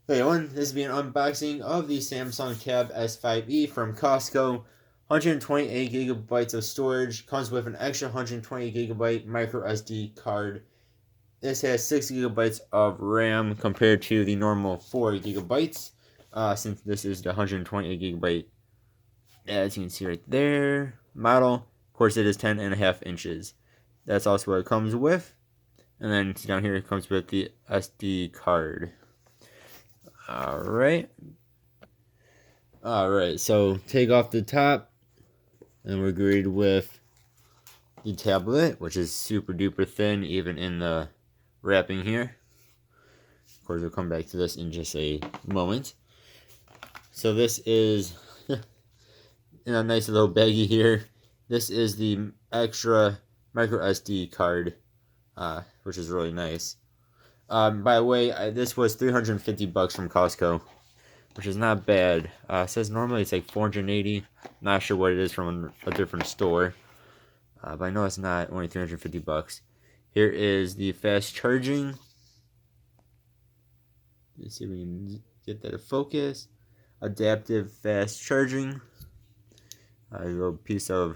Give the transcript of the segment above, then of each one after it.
Hey everyone, this is an unboxing of the Samsung Tab S5e from Costco. 128 gigabytes of storage, comes with an extra 120 gigabyte micro SD card. This has 6 gigabytes of RAM compared to the normal 4 gigabytes. Since this is the 128 gigabyte, as you can see right there, model. Of course, it is 10.5 inches. That's also what it comes with. And then down here, it comes with the SD card. Alright. Alright, so take off the top, and we're greeted with the tablet, which is super duper thin, even in the wrapping here. Of course, we'll come back to this in just a moment. So this is in a nice little baggie here. This is the extra micro SD card, which is really nice. By the way, this was $350 from Costco, which is not bad. It says normally it's like $480. Not sure what it is from a different store, but I know it's not only $350. Here is the fast charging. Let's see if we can get that to focus. Adaptive fast charging. A little piece of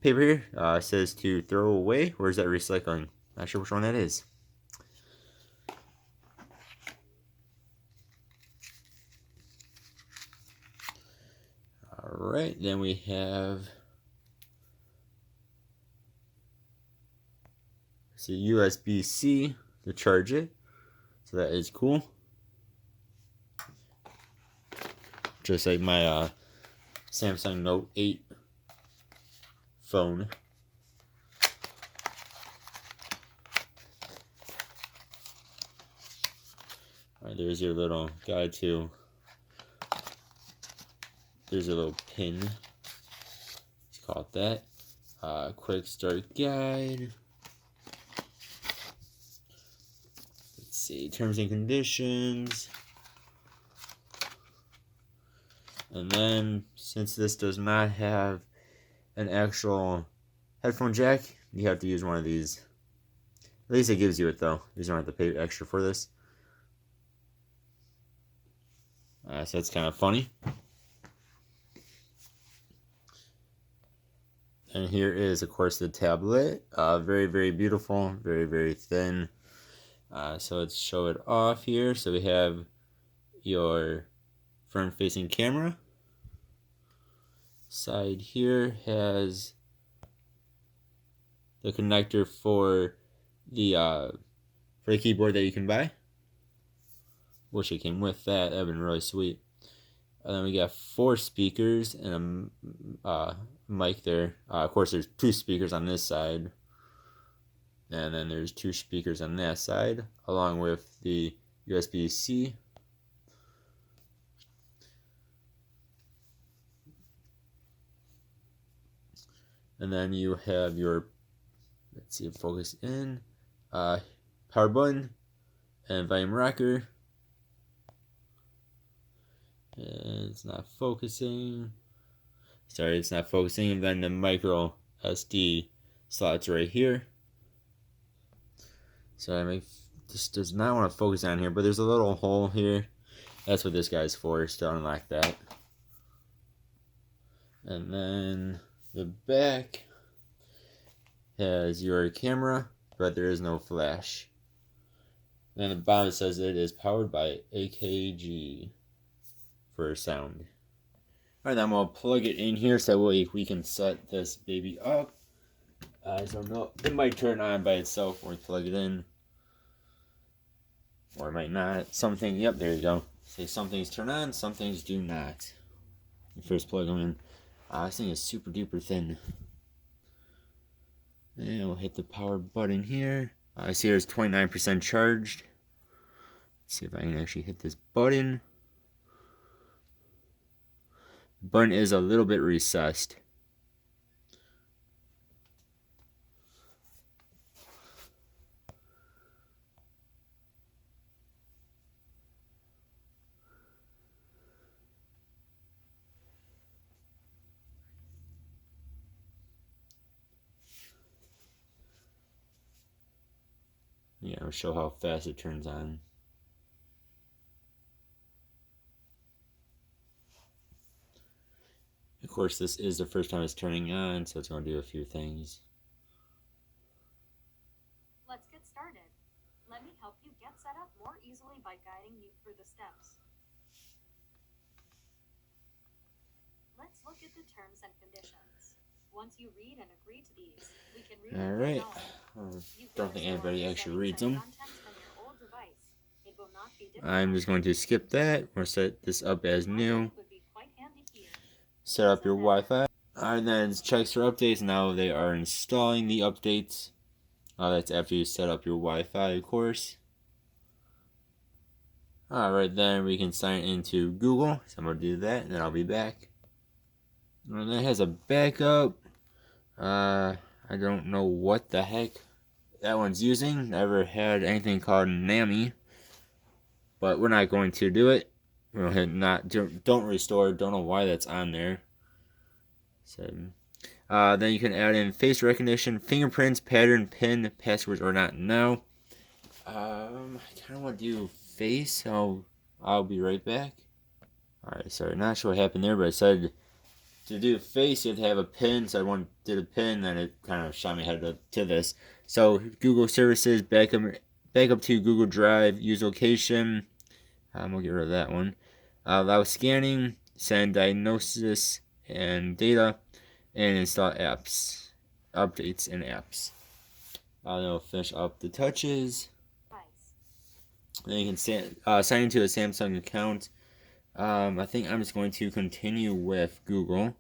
paper here. Says to throw away. Where's that recycling? Not sure which one that is. Alright, then we have USB-C to charge it. So that is cool. Just like my Samsung Note 8 phone. Alright, there's your little guide to. There's a little pin. Let's call it that. Quick start guide. Let's see, terms and conditions. And then, since this does not have an actual headphone jack, you have to use one of these. At least it gives you it though. You don't have to pay extra for this. So that's kind of funny. And here is, of course, the tablet. Very, very beautiful. Very, very thin. So let's show it off here. So we have your front-facing camera. Side here has the connector for the keyboard that you can buy. Wish it came with that. That'd been really sweet. And then we got 4 speakers and a mic there. Of course, there's 2 speakers on this side. And then there's 2 speakers on that side, along with the USB-C. And then you have your, let's see if focus in, power button and volume rocker. And it's not focusing. Sorry, it's not focusing. And then the micro SD slots right here. So this does not want to focus on here, but there's a little hole here. That's what this guy's for, is to unlock that. And then the back has your camera, but there is no flash. And then the bottom says it is powered by AKG for sound. Alright, then we'll plug it in here so we can set this baby up. I don't know. It might turn on by itself when we plug it in. Or it might not. Something, yep, there you go. Say some things turn on, some things do not. You first plug them in. This thing is super duper thin. And we'll hit the power button here. I see it's 29% charged. Let's see if I can actually hit this button. The button is a little bit recessed. Yeah, I'll show how fast it turns on. Of course, this is the first time it's turning on, so it's going to do a few things. Let's get started. Let me help you get set up more easily by guiding you through the steps. Let's look at the terms and conditions. Once you read and agree to these, we can read them from now on. Don't think anybody actually reads them. From your old device. It will not be I'm just going to skip that. We'll set this up as new. Set up your Wi-Fi. Alright, then it checks for updates. Now they are installing the updates. That's after you set up your Wi-Fi, of course. Alright, then we can sign into Google. So I'm going to do that, and then I'll be back. And then it has a backup. I don't know what the heck that one's using. Never had anything called NAMI. But we're not going to do it. We'll hit not, don't restore. Don't know why that's on there. So, then you can add in face recognition, fingerprints, pattern, PIN, passwords, or not now. I kind of want to do face. I'll be right back. Alright, sorry, not sure what happened there, but I said to do face, you have to have a PIN. So I did a PIN, then it kind of shot me head to this. So Google Services, backup to Google Drive, use location. We'll get rid of that one. Allow scanning, send diagnosis and data, and install apps, updates and apps. Then we'll finish up the touches. Then you can sign into a Samsung account. I think I'm just going to continue with Google.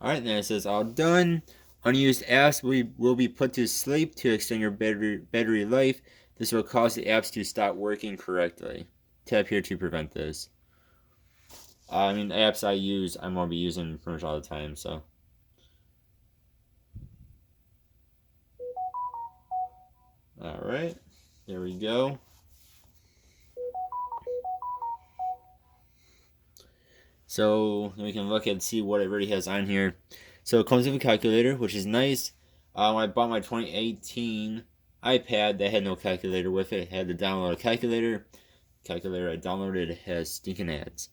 Alright, then it says all done. Unused apps will be put to sleep to extend your battery life. This will cause the apps to stop working correctly. Tap here to prevent this. The apps I use, I'm going to be using pretty much all the time, so. Alright, there we go. So we can look and see what it really has on here. So it comes with a calculator, which is nice. When I bought my 2018 iPad, that had no calculator with it. I had to download a calculator. Calculator I downloaded has stinking ads.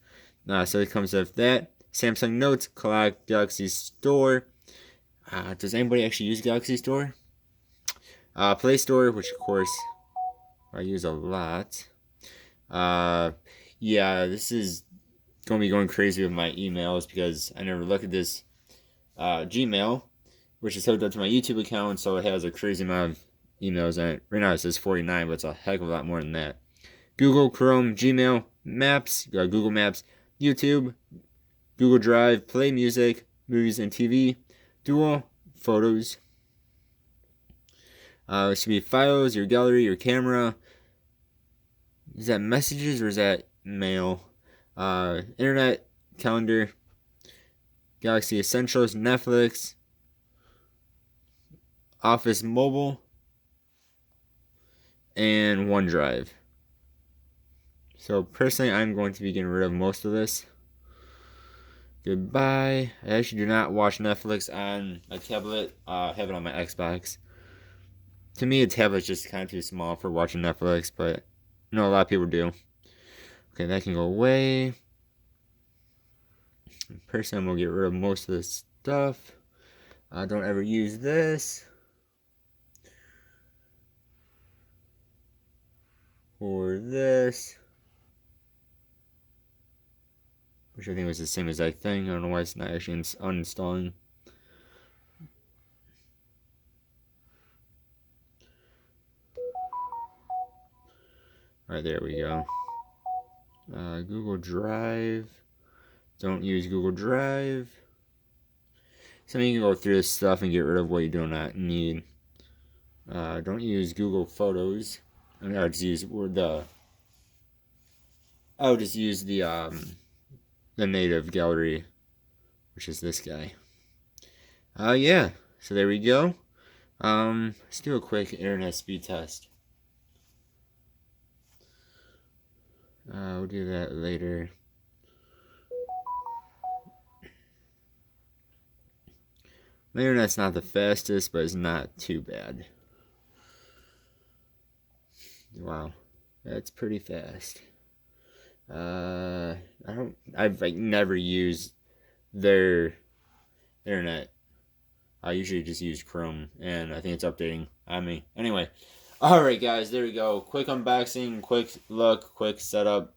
So it comes with that. Samsung Notes, Clock, Galaxy Store. Does anybody actually use Galaxy Store? Play Store, which of course I use a lot. Yeah, this is going to be going crazy with my emails because I never look at this Gmail, which is hooked up to my YouTube account, so it has a crazy amount of emails on it. Right now it says 49, but it's a heck of a lot more than that. Google, Chrome, Gmail, Maps, Google Maps, YouTube, Google Drive, Play Music, Movies and TV, Dual, Photos. It should be Files, your gallery, your camera. Is that messages or is that mail? Internet, calendar, Galaxy Essentials, Netflix, Office Mobile, and OneDrive. So personally, I'm going to be getting rid of most of this. Goodbye. I actually do not watch Netflix on my tablet. I have it on my Xbox. To me, a tablet's just kind of too small for watching Netflix, but a lot of people do. Okay, that can go away. Personally, I'm going to get rid of most of this stuff. I don't ever use this. Or this. Which I think was the same exact thing. I don't know why it's not actually uninstalling. Alright, there we go. Google Drive. Don't use Google Drive. So you can go through this stuff and get rid of what you do not need. Don't use Google Photos. I'll just use the native gallery, which is this guy. Yeah. So there we go. Let's do a quick internet speed test. We'll do that later. My internet's not the fastest, but it's not too bad. Wow, that's pretty fast. I've like never used their internet. I usually just use Chrome, and I think it's updating on me. Anyway, alright guys, there we go. Quick unboxing, quick look, quick setup.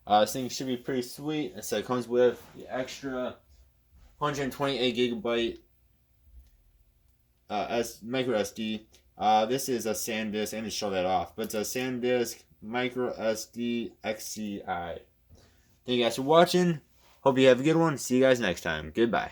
This thing should be pretty sweet. So it comes with the extra 128 gigabyte micro SD. This is a SanDisk. I'm going to show that off, but it's a SanDisk micro SD XCI. Thank you guys for watching. Hope you have a good one. See you guys next time. Goodbye.